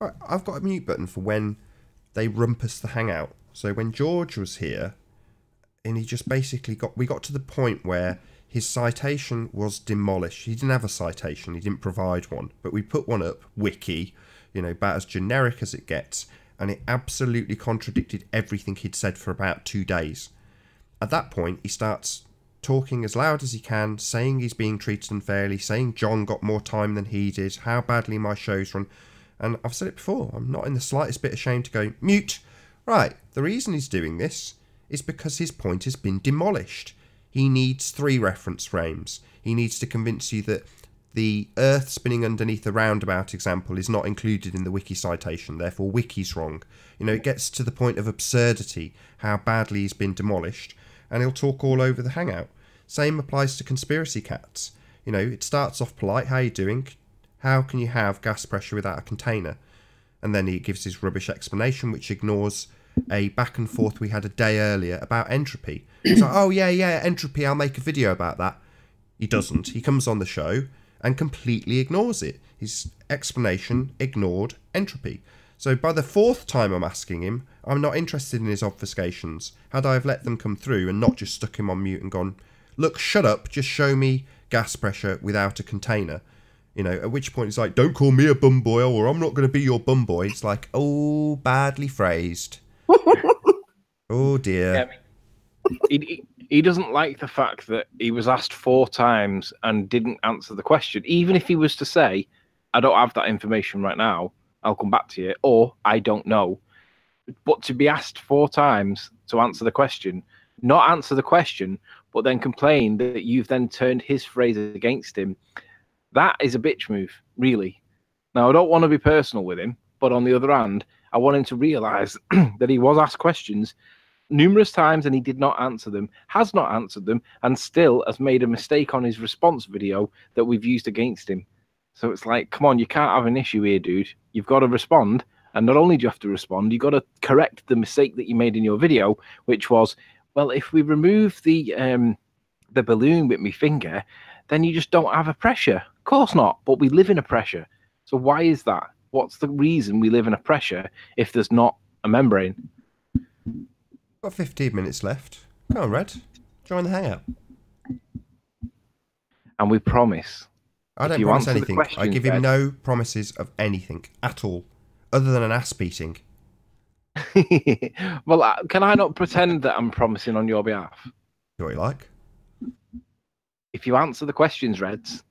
Right, I've got a mute button for when they rumpus the hangout. So when George was here, and he just basically we got to the point where his citation was demolished. He didn't have a citation, he didn't provide one, but we put one up, wiki, about as generic as it gets, and it absolutely contradicted everything he'd said for about 2 days. At that point, he starts talking as loud as he can, saying he's being treated unfairly, saying John got more time than he did, how badly my show's run. And I've said it before, I'm not in the slightest bit ashamed to go, mute. Right, the reason he's doing this is because his point has been demolished. He needs 3 reference frames. He needs to convince you that the Earth spinning underneath the roundabout example is not included in the wiki citation, therefore wiki's wrong. It gets to the point of absurdity, how badly he's been demolished, and he'll talk all over the hangout. Same applies to conspiracy cats. It starts off polite, how you doing? How can you have gas pressure without a container? And then he gives his rubbish explanation, which ignores a back and forth we had a day earlier about entropy. He's like, oh yeah, entropy, I'll make a video about that. He doesn't. He comes on the show and completely ignores it. His explanation ignored entropy. So by the 4th time I'm asking him, I'm not interested in his obfuscations. Had I have let them come through and not just stuck him on mute and gone, look, shut up, just show me gas pressure without a container. At which point it's like, don't call me a bum boy, or I'm not going to be your bum boy. It's like, oh, badly phrased. Oh dear. Yeah, I mean, he doesn't like the fact that he was asked 4 times and didn't answer the question. Even if he was to say, I don't have that information right now, I'll come back to you, or I don't know. But to be asked 4 times to answer the question, not answer the question, but then complain that you've then turned his phrase against him, That is a bitch move, really. Now, I don't want to be personal with him, but on the other hand, I want him to realise that he was asked questions numerous times and he did not answer them, has not answered them, and still has made a mistake on his response video that we've used against him. So it's like, come on, you can't have an issue here, dude. You've got to respond. And not only do you have to respond, you've got to correct the mistake that you made in your video, which was, well, if we remove the balloon with my finger, then you just don't have a pressure. Of course not, but we live in a pressure. So why is that? What's the reason we live in a pressure if there's not a membrane? Got 15 minutes left. Come on, Red. Join the hangout. And we promise. I don't promise anything. I give him no promises of anything at all, other than an ass beating. Well, can I not pretend that I'm promising on your behalf? Do what you like. If you answer the questions, Reds,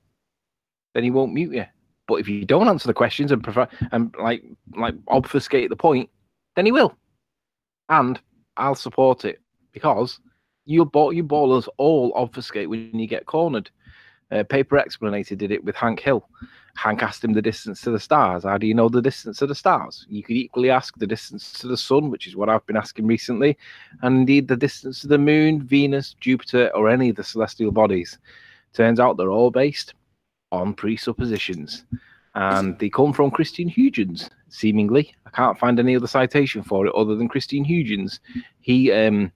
then he won't mute you. But if you don't answer the questions and like obfuscate the point, then he will. And I'll support it because you ballers all obfuscate when you get cornered. Paper Explanator did it with Hank Hill. Hank asked him the distance to the stars. How do you know the distance to the stars? You could equally ask the distance to the sun, which is what I've been asking recently, and indeed the distance to the moon, Venus, Jupiter, or any of the celestial bodies. Turns out they're all based on presuppositions. And they come from Christian Huygens, seemingly. I can't find any other citation for it other than Christian Huygens. He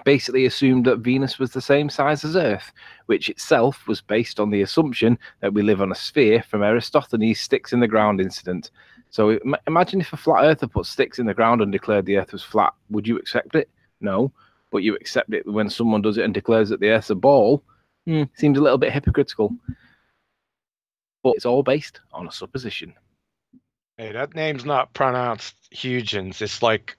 basically assumed that Venus was the same size as Earth, which itself was based on the assumption that we live on a sphere from Aristophanes' sticks in the ground incident. So imagine if a flat earther put sticks in the ground and declared the Earth was flat. Would you accept it? No. But you accept it when someone does it and declares that the Earth's a ball. Seems a little bit hypocritical. But it's all based on a supposition. Hey, that name's not pronounced Huygens. It's like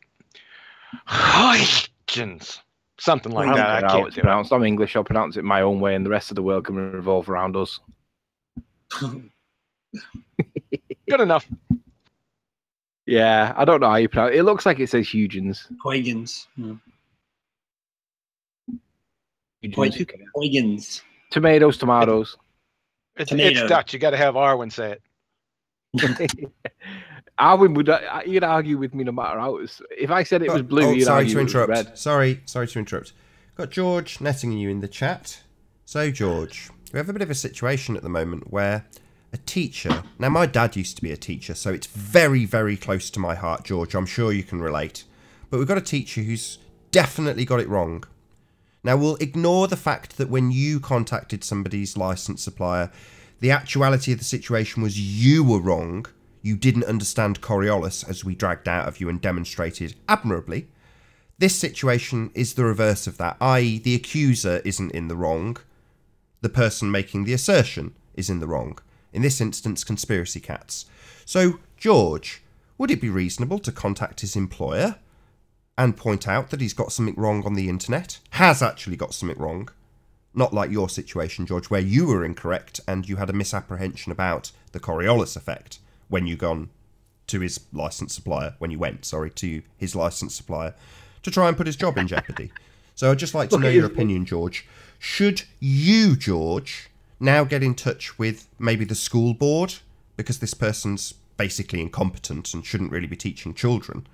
Huygens. Something like that. I can't it's pronounced. I'm English. I'll pronounce it my own way, and the rest of the world can revolve around us. Good enough. Yeah, I don't know how you pronounce it. It looks like it says Huygens. Huygens. Huygens. Tomatoes. It's Dutch. You got to have Arwen say it. Arwen would you'd argue with me no matter how. If I said it was blue, you'd argue it was red. Sorry to interrupt. Got George netting you in the chat. So George, we have a bit of a situation at the moment where a teacher. Now my dad used to be a teacher, so it's very, very close to my heart, George. I'm sure you can relate. But we've got a teacher who's definitely got it wrong. Now, we'll ignore the fact that when you contacted somebody's license supplier, the actuality of the situation was you were wrong. You didn't understand Coriolis, as we dragged out of you and demonstrated admirably. This situation is the reverse of that, i.e. the accuser isn't in the wrong. The person making the assertion is in the wrong. In this instance, Conspiracy Cats. So, George, would it be reasonable to contact his employer and point out that he's got something wrong on the internet? Has actually got something wrong. Not like your situation, George, where you were incorrect and you had a misapprehension about the Coriolis effect when you went to his license supplier to try and put his job in jeopardy. So I'd just like to know your opinion, George. Should you, George, now get in touch with maybe the school board, because this person's basically incompetent and shouldn't really be teaching children?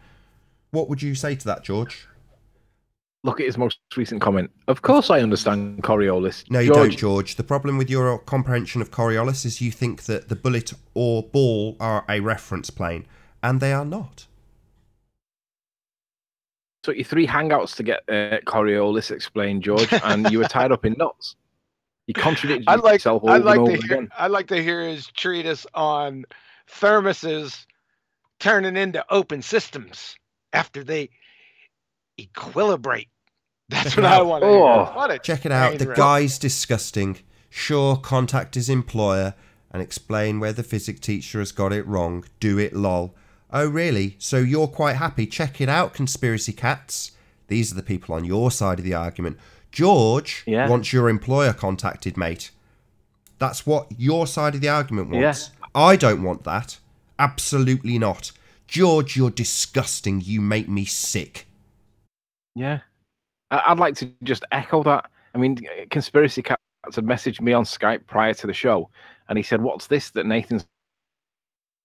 What would you say to that, George? Look at his most recent comment. Of course I understand Coriolis. No, you don't, George. The problem with your comprehension of Coriolis is you think that the bullet or ball are a reference plane, and they are not. Took you 3 hangouts to get Coriolis explained, George, and you were tied up in knots. You contradicted yourself over and over again. I'd like to hear his treatise on thermoses turning into open systems after they equilibrate. That's what I want to hear. Check it out. The guy's disgusting. Sure, contact his employer and explain where the physics teacher has got it wrong. Do it, lol. Oh, really? So you're quite happy? Check it out, Conspiracy Cats. These are the people on your side of the argument. George wants your employer contacted, mate. That's what your side of the argument wants. Yeah. I don't want that. Absolutely not. George, you're disgusting. You make me sick. Yeah. I'd like to just echo that. I mean, Conspiracy Cats chats had messaged me on Skype prior to the show, and he said, "What's this that Nathan's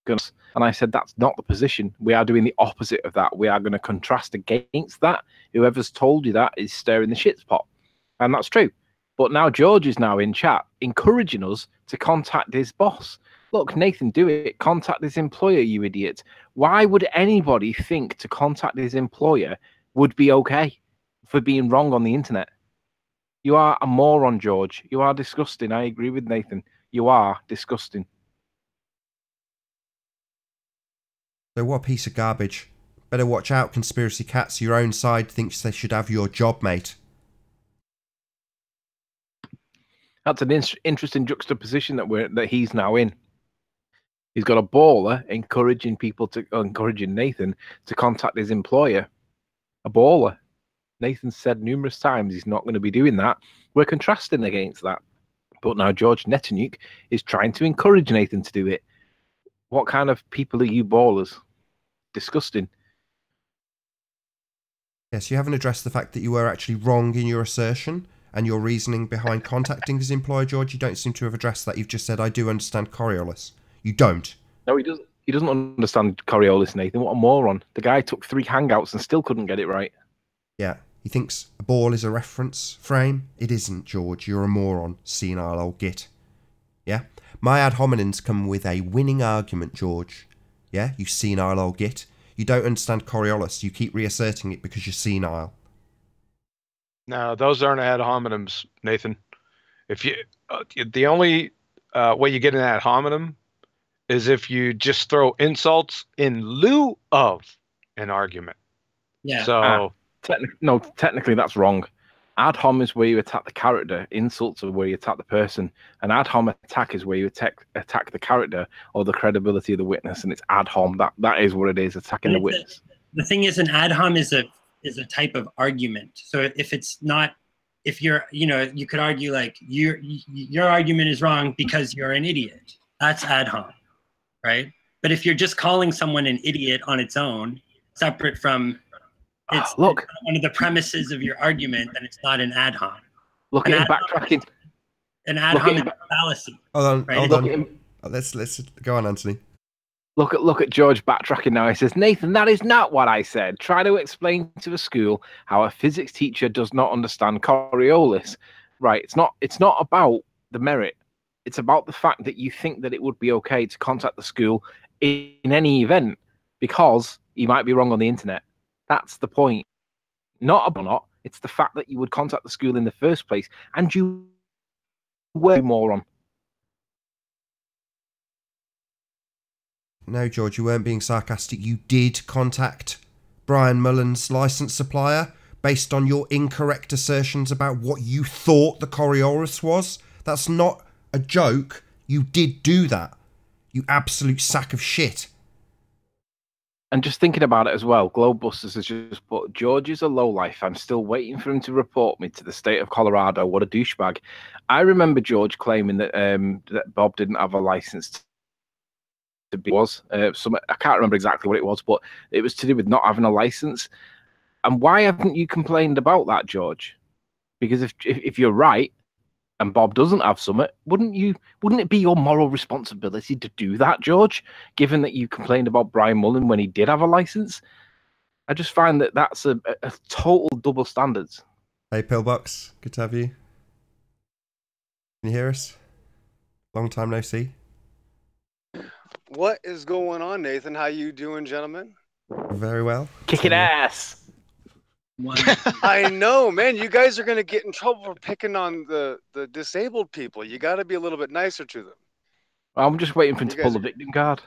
going to?" And I said, "That's not the position. We are doing the opposite of that. We are going to contrast against that. Whoever's told you that is stirring the shit pot." And that's true. But now George is now in chat encouraging us to contact his boss. Look, Nathan, do it. Contact his employer, you idiot. Why would anybody think to contact his employer would be okay for being wrong on the internet? You are a moron, George. You are disgusting. I agree with Nathan. You are disgusting. So what a piece of garbage. Better watch out, conspiracy cats. Your own side thinks they should have your job, mate. That's an interesting juxtaposition that he's now in. He's got a baller encouraging Nathan to contact his employer. A baller. Nathan said numerous times he's not going to be doing that. We're contrasting against that. But now George Netanuk is trying to encourage Nathan to do it. What kind of people are you ballers? Disgusting. Yes, you haven't addressed the fact that you were actually wrong in your assertion and your reasoning behind contacting his employer, George. You don't seem to have addressed that. You've just said, I do understand Coriolis. You don't. No, he doesn't. He doesn't understand Coriolis, Nathan. What a moron. The guy took 3 hangouts and still couldn't get it right. Yeah, he thinks a ball is a reference frame. It isn't, George. You're a moron, senile old git. Yeah? My ad hominems come with a winning argument, George. Yeah, you senile old git. You don't understand Coriolis. You keep reasserting it because you're senile. No, those aren't ad hominems, Nathan. If you, the only way you get an ad hominem is if you just throw insults in lieu of an argument. Yeah. So technically that's wrong. Ad hom is where you attack the character. Insults are where you attack the person. An ad hom attack is where you attack the character or the credibility of the witness, and it's ad hom. That is what it is, attacking the witness. The thing is, an ad hom is a type of argument. So if it's not, if you're, you could argue like your argument is wrong because you're an idiot. That's ad hom, right? But if you're just calling someone an idiot on its own, separate from it's one of the premises of your argument, then it's not an ad hom. Look at him backtracking. An ad hom is a fallacy. Hold on, right? hold on. Let's go on, Anthony. Look at George backtracking now. He says, Nathan, that is not what I said. Try to explain to a school how a physics teacher does not understand Coriolis. Right, it's not about the merit. It's about the fact that you think that it would be okay to contact the school in any event because you might be wrong on the internet. That's the point. Not about not. It's the fact that you would contact the school in the first place, and you were a moron. No, George, you weren't being sarcastic. You did contact Brian Mullen's license supplier based on your incorrect assertions about what you thought the Coriolis was. That's not a joke. You did do that. You absolute sack of shit. And just thinking about it as well, Globebusters has just put, George is a lowlife. I'm still waiting for him to report me to the state of Colorado. What a douchebag. I remember George claiming that that Bob didn't have a license to be, I can't remember exactly what it was, but it was to do with not having a license. And why haven't you complained about that, George? Because if you're right, and Bob doesn't have summit, wouldn't it be your moral responsibility to do that, George, given that you complained about Brian Mullen when he did have a license? I just find that that's a total double standards. Hey, Pillbox, good to have you. Can you hear us? Long time no see. What is going on, Nathan? How you doing, gentlemen? Very well. Kicking ass. I know, man. You guys are going to get in trouble for picking on the disabled people. You got to be a little bit nicer to them. I'm just waiting for him to pull the victim card.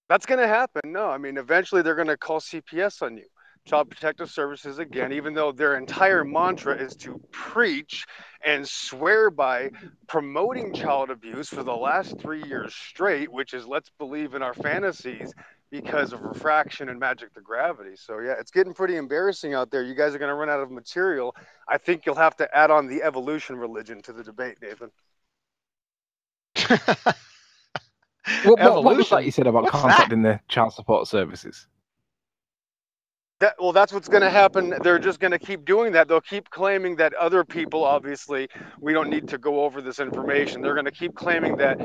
That's going to happen. No, I mean, eventually they're going to call CPS on you. Child Protective Services again, even though their entire mantra is to preach and swear by promoting child abuse for the last 3 years straight, which is let's believe in our fantasies because of refraction and magic to gravity. So yeah, it's getting pretty embarrassing out there. You guys are going to run out of material. I think you'll have to add on the evolution religion to the debate, Nathan. What was that you said about contacting the child support services? Well, that's what's going to happen. They're just going to keep doing that. They'll keep claiming that other people, obviously, we don't need to go over this information. They're going to keep claiming that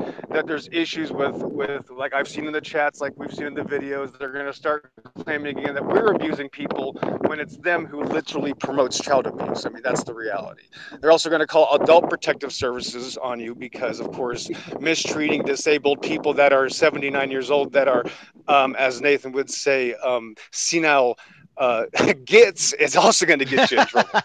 there's issues with like I've seen in the chats, like we've seen in the videos. They're going to start claiming again that we're abusing people when it's them who literally promotes child abuse. I mean, that's the reality. They're also going to call adult protective services on you because, of course, mistreating disabled people that are 79 years old, that are, as Nathan would say, senile. Gets is also going to get you in trouble.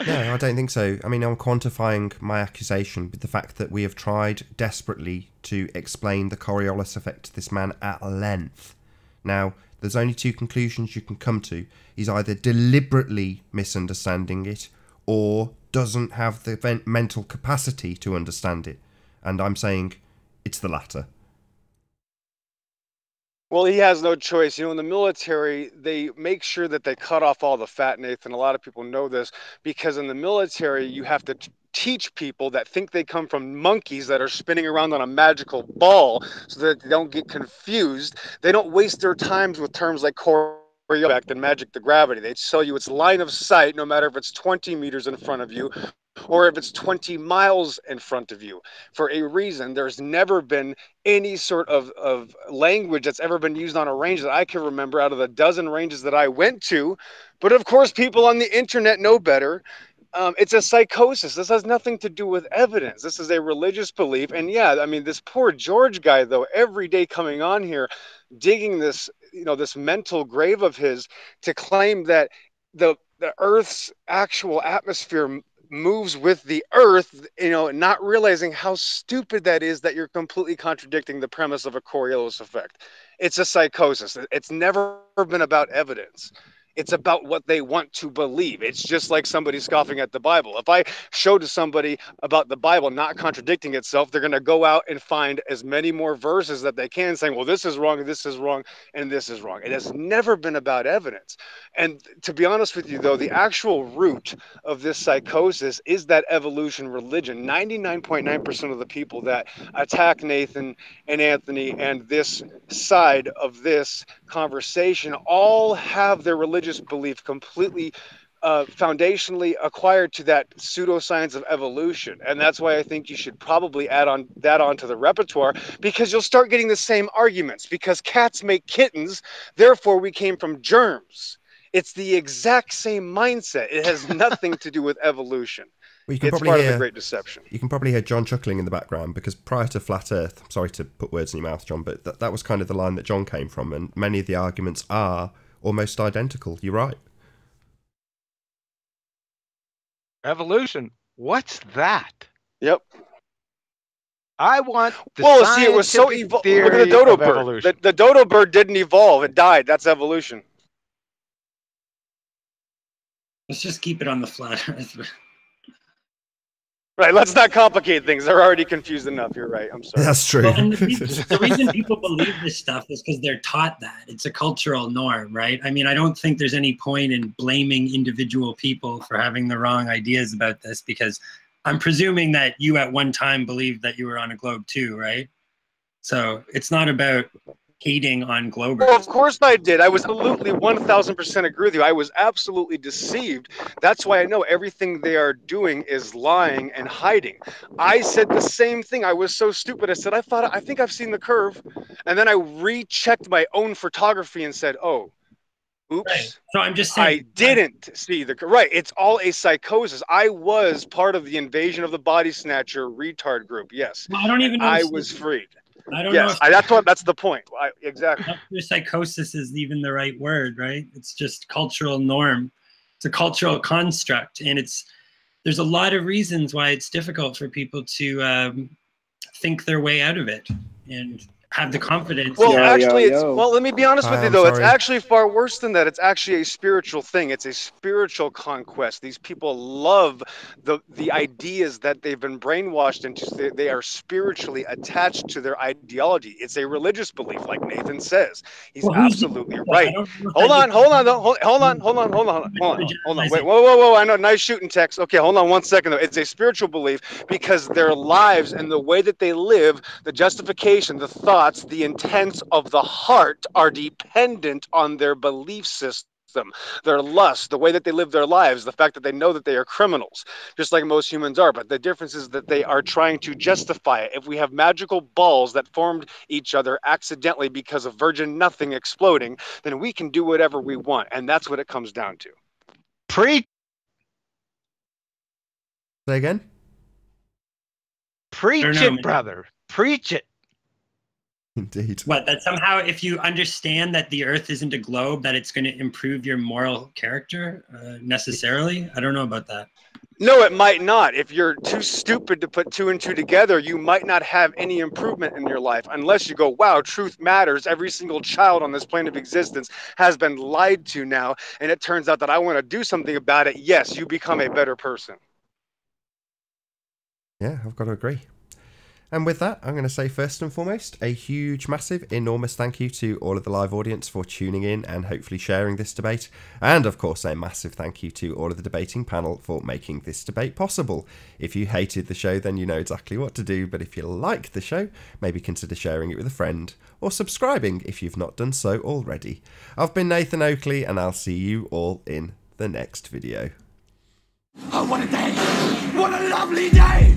No, I don't think so. I mean, I'm quantifying my accusation with the fact that we have tried desperately to explain the Coriolis effect to this man at length. Now, there's only two conclusions you can come to. He's either deliberately misunderstanding it or doesn't have the mental capacity to understand it. And I'm saying it's the latter. Well, he has no choice. You know, in the military, they make sure that they cut off all the fat, Nathan. A lot of people know this because in the military, you have to teach people that think they come from monkeys that are spinning around on a magical ball so that they don't get confused. They don't waste their times with terms like effect and magic the gravity. They tell you it's line of sight, no matter if it's 20 meters in front of you or if it's 20 miles in front of you. For a reason, there's never been any sort of language that's ever been used on a range that I can remember out of the dozen ranges that I went to. But of course, people on the internet know better. It's a psychosis. This has nothing to do with evidence. This is a religious belief. And yeah, I mean, this poor George guy, though, every day coming on here, digging this, this mental grave of his to claim that the Earth's actual atmosphere moves with the Earth, not realizing how stupid that is, that you're completely contradicting the premise of a Coriolis effect. It's a psychosis. It's never been about evidence. It's about what they want to believe. It's just like somebody scoffing at the Bible. If I show to somebody about the Bible not contradicting itself, they're going to go out and find as many more verses that they can saying, well, this is wrong, and this is wrong, and this is wrong. It has never been about evidence. And to be honest with you, though, the actual root of this psychosis is that evolution religion. 99.9% of the people that attack Nathan and Anthony and this side of this conversation all have their religious belief completely foundationally acquired to that pseudoscience of evolution. And that's why I think you should probably add on that onto the repertoire, because you'll start getting the same arguments. Because cats make kittens, therefore we came from germs. It's the exact same mindset. It has nothing to do with evolution. Well, it's part of the Great Deception. You can probably hear John chuckling in the background, because prior to Flat Earth, I'm sorry to put words in your mouth, John, but that was kind of the line that John came from, and many of the arguments are almost identical. You're right. Evolution? What's that? Yep. I want the see, it was so evolved. Look at the dodo bird. The dodo bird didn't evolve. It died. That's evolution. Let's just keep it on the flat Earth. Right, let's not complicate things. They're already confused enough. You're right. I'm sorry. That's true. Well, and the reason people believe this stuff is because they're taught that. It's a cultural norm, right? I mean, I don't think there's any point in blaming individual people for having the wrong ideas about this, because I'm presuming that you at one time believed that you were on a globe too, right? So it's not about hating on globers. Well, of course I did. I was absolutely 1,000% agree with you. I was absolutely deceived. That's why I know everything they are doing is lying and hiding. I said the same thing. I was so stupid. I said, I think I've seen the curve. And then I rechecked my own photography and said, oh, oops. Right. So I'm just saying, I didn't see the right. It's all a psychosis. I was part of the invasion of the body snatcher retard group. Yes. Well, I don't even know. I was freed. I don't know. That's the point. Exactly. Psychosis is even the right word, right? It's just cultural norm. It's a cultural construct, and there's a lot of reasons why it's difficult for people to think their way out of it and have the confidence. Well, well, let me be honest with you, though. It's actually far worse than that. It's actually a spiritual thing. It's a spiritual conquest. These people love the ideas that they've been brainwashed into. They are spiritually attached to their ideology. It's a religious belief, like Nathan says. He's absolutely right. Hold on. Wait, whoa. I know, nice shooting, Tex. Okay, hold on 1 second, though. It's a spiritual belief because their lives and the way that they live, the justification, the thought, thoughts, the intents of the heart are dependent on their belief system, their lust, the way that they live their lives, the fact that they know that they are criminals, just like most humans are. But the difference is that they are trying to justify it. If we have magical balls that formed each other accidentally because of virgin nothing exploding, then we can do whatever we want. And that's what it comes down to. Say again? Preach I don't know, it, man. brother. Preach it. Indeed. What, that somehow if you understand that the earth isn't a globe, that it's going to improve your moral character necessarily? I don't know about that. No, it might not. If you're too stupid to put two and two together, you might not have any improvement in your life unless you go, wow, truth matters. Every single child on this plane of existence has been lied to now, and it turns out that I want to do something about it. Yes, you become a better person. Yeah, I've got to agree. And with that, I'm going to say first and foremost, a huge, massive, enormous thank you to all of the live audience for tuning in and hopefully sharing this debate. And of course, a massive thank you to all of the debating panel for making this debate possible. If you hated the show, then you know exactly what to do. But if you like the show, maybe consider sharing it with a friend or subscribing if you've not done so already. I've been Nathan Oakley, and I'll see you all in the next video. Oh, what a day! What a lovely day!